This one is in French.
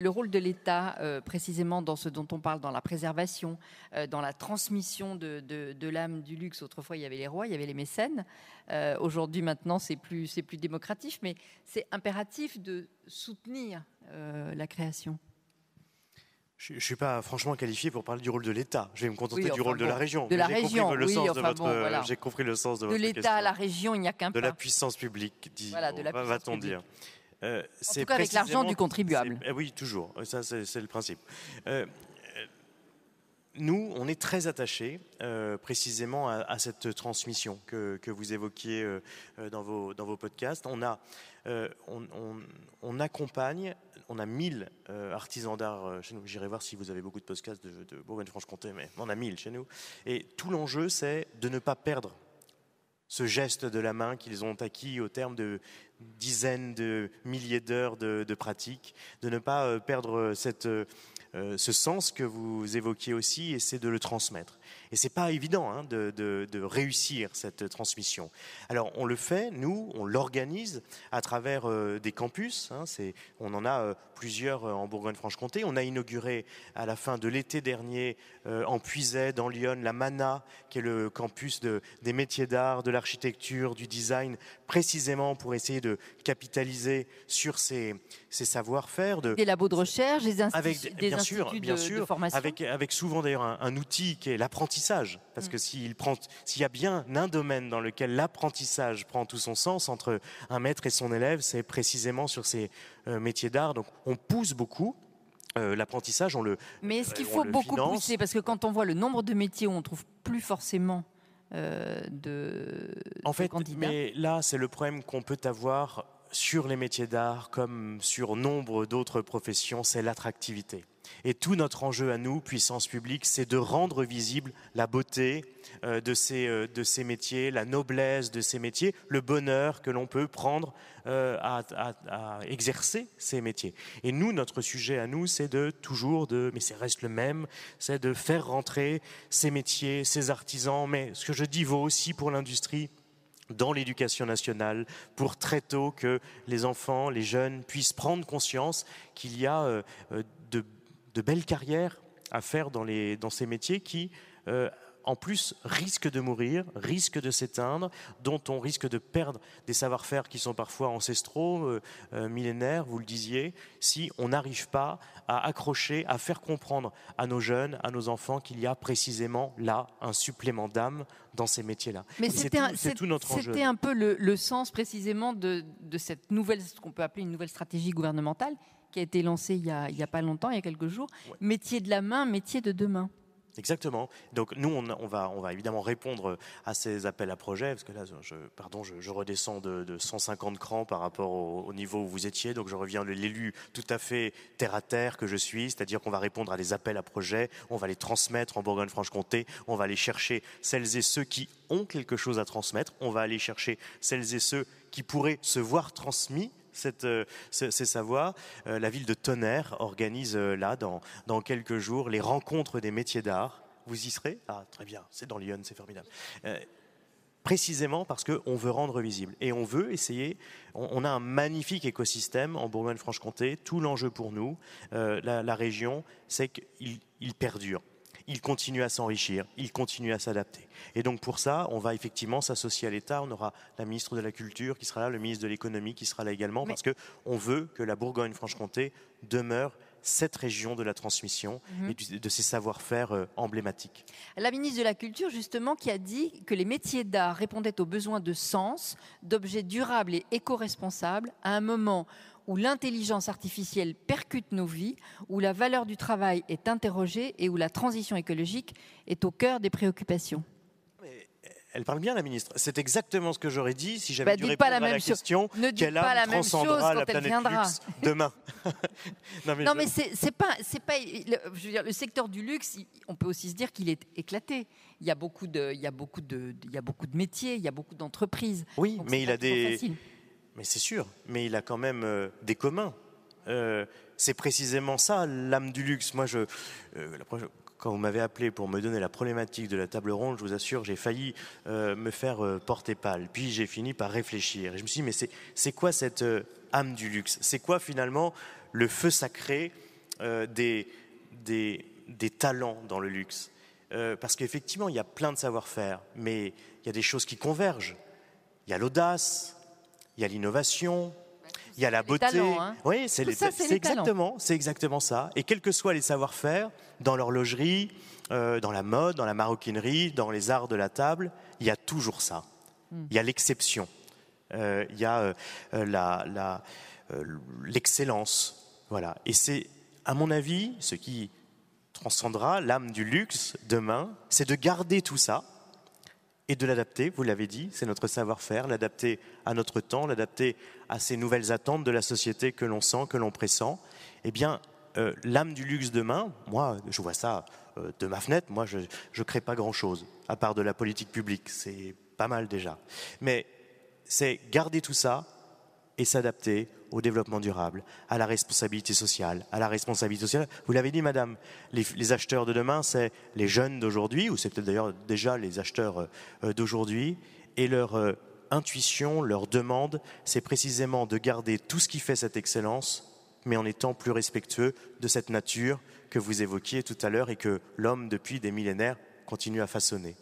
Le rôle de l'État, précisément dans ce dont on parle, dans la préservation, dans la transmission de l'âme du luxe. Autrefois, il y avait les rois, il y avait les mécènes. Aujourd'hui, maintenant, c'est plus démocratif, mais c'est impératif de soutenir la création. Je ne suis pas franchement qualifié pour parler du rôle de l'État. Je vais me contenter du rôle de la région. De la région, J'ai compris le sens de votre question. De l'État à la région, il n'y a qu'un pas. De la puissance publique, va-t-on dire. En tout cas avec l'argent du contribuable. Oui, toujours. Ça, c'est le principe. Nous, on est très attachés précisément à cette transmission que vous évoquiez dans vos podcasts. On accompagne, on a 1000 artisans d'art chez nous. J'irai voir si vous avez beaucoup de podcasts de Bourgogne-Franche-Comté, mais on a 1000 chez nous. Et tout l'enjeu, c'est de ne pas perdre ce geste de la main qu'ils ont acquis au terme de dizaines de milliers d'heures de pratique, de ne pas perdre ce sens que vous évoquiez aussi, et c'est de le transmettre. Et c'est pas évident de réussir cette transmission. Alors on le fait, nous, on l'organise à travers des campus. On en a plusieurs en Bourgogne-Franche-Comté. On a inauguré à la fin de l'été dernier en Puisaye, dans Lyon, la MANA, qui est le campus des métiers d'art, de l'architecture, du design, précisément pour essayer de capitaliser sur ces savoir-faire. Des labos de recherche, des instituts de formation. Avec souvent d'ailleurs un outil qui est l'apprentissage. Parce que s'il y a bien un domaine dans lequel l'apprentissage prend tout son sens entre un maître et son élève, c'est précisément sur ces métiers d'art. Donc on pousse beaucoup. L'apprentissage, Mais est-ce qu'il faut beaucoup pousser? Parce que quand on voit le nombre de métiers où on ne trouve plus forcément de candidats. Mais là, c'est le problème qu'on peut avoir sur les métiers d'art comme sur nombre d'autres professions, c'est l'attractivité. Et tout notre enjeu à nous, puissance publique, c'est de rendre visible la beauté de ces métiers, la noblesse de ces métiers, le bonheur que l'on peut prendre à exercer ces métiers. Et nous, notre sujet à nous, c'est mais ça reste le même, c'est de faire rentrer ces métiers, ces artisans, mais ce que je dis vaut aussi pour l'industrie, dans l'éducation nationale, pour très tôt que les enfants, les jeunes puissent prendre conscience qu'il y a de belles carrières à faire dans ces métiers qui, en plus, risquent de mourir, risquent de s'éteindre, dont on risque de perdre des savoir-faire qui sont parfois ancestraux, millénaires, vous le disiez, si on n'arrive pas à accrocher, à faire comprendre à nos jeunes, à nos enfants qu'il y a précisément là un supplément d'âme dans ces métiers-là. Mais c'est tout notre enjeu. C'était un peu le sens précisément de cette nouvelle, ce qu'on peut appeler une nouvelle stratégie gouvernementale qui a été lancée il y a pas longtemps, il y a quelques jours. Ouais. Métier de la main, métier de demain. Exactement. Donc nous, on va évidemment répondre à ces appels à projets, parce que là, je redescends de 150 crans par rapport au niveau où vous étiez, donc je reviens l'élu tout à fait terre à terre que je suis, c'est-à-dire qu'on va répondre à des appels à projets, on va les transmettre en Bourgogne-Franche-Comté, on va aller chercher celles et ceux qui ont quelque chose à transmettre, on va aller chercher celles et ceux qui pourraient se voir transmis ces savoirs. La ville de Tonnerre organise là, dans quelques jours, les rencontres des métiers d'art. Vous y serez? Ah, très bien, c'est dans Lyon, c'est formidable. Précisément parce qu'on veut rendre visible. Et on veut essayer, on a un magnifique écosystème en Bourgogne-Franche-Comté. Tout l'enjeu pour nous, la région, c'est qu'il perdure. Il continue à s'enrichir, il continue à s'adapter. Et donc pour ça, on va effectivement s'associer à l'État. On aura la ministre de la Culture qui sera là, le ministre de l'Économie qui sera là également, parce qu'on veut que la Bourgogne-Franche-Comté demeure cette région de la transmission et de ces savoir-faire emblématiques. La ministre de la Culture, justement, qui a dit que les métiers d'art répondaient aux besoins de sens, d'objets durables et éco-responsables à un moment où l'intelligence artificielle percute nos vies, où la valeur du travail est interrogée et où la transition écologique est au cœur des préoccupations. Elle parle bien, la ministre. C'est exactement ce que j'aurais dit si j'avais dû répondre à la question quelle âme transcendra la planète luxe demain. Non, mais c'est pas. Je veux dire, le secteur du luxe, on peut aussi se dire qu'il est éclaté. Il y a beaucoup de métiers, il y a beaucoup d'entreprises. Oui, donc mais il a des. Mais c'est sûr, mais il a quand même des communs. C'est précisément ça, l'âme du luxe. Moi, quand vous m'avez appelé pour me donner la problématique de la table ronde, je vous assure, j'ai failli me faire porter pâle. Puis j'ai fini par réfléchir. Et je me suis dit, mais c'est quoi cette âme du luxe? C'est quoi finalement le feu sacré des talents dans le luxe. Parce qu'effectivement, il y a plein de savoir-faire, mais il y a des choses qui convergent. Il y a l'audace, il y a l'innovation, il y a la beauté. Talents, hein. Oui, c'est exactement ça. Et quels que soient les savoir-faire, dans l'horlogerie, dans la mode, dans la maroquinerie, dans les arts de la table, il y a toujours ça. Il y a l'exception. Il y a l'excellence. Voilà. Et c'est, à mon avis, ce qui transcendra l'âme du luxe demain, c'est de garder tout ça et de l'adapter, vous l'avez dit, c'est notre savoir-faire, l'adapter à notre temps, l'adapter à ces nouvelles attentes de la société que l'on sent, que l'on pressent. Eh bien, l'âme du luxe demain, moi, je vois ça de ma fenêtre, moi, je ne crée pas grand-chose, à part de la politique publique, c'est pas mal déjà. Mais c'est garder tout ça et s'adapter au développement durable, à la responsabilité sociale. Vous l'avez dit, madame, les acheteurs de demain, c'est les jeunes d'aujourd'hui, ou c'est peut-être d'ailleurs déjà les acheteurs d'aujourd'hui, et leur intuition, leur demande, c'est précisément de garder tout ce qui fait cette excellence, mais en étant plus respectueux de cette nature que vous évoquiez tout à l'heure et que l'homme, depuis des millénaires, continue à façonner.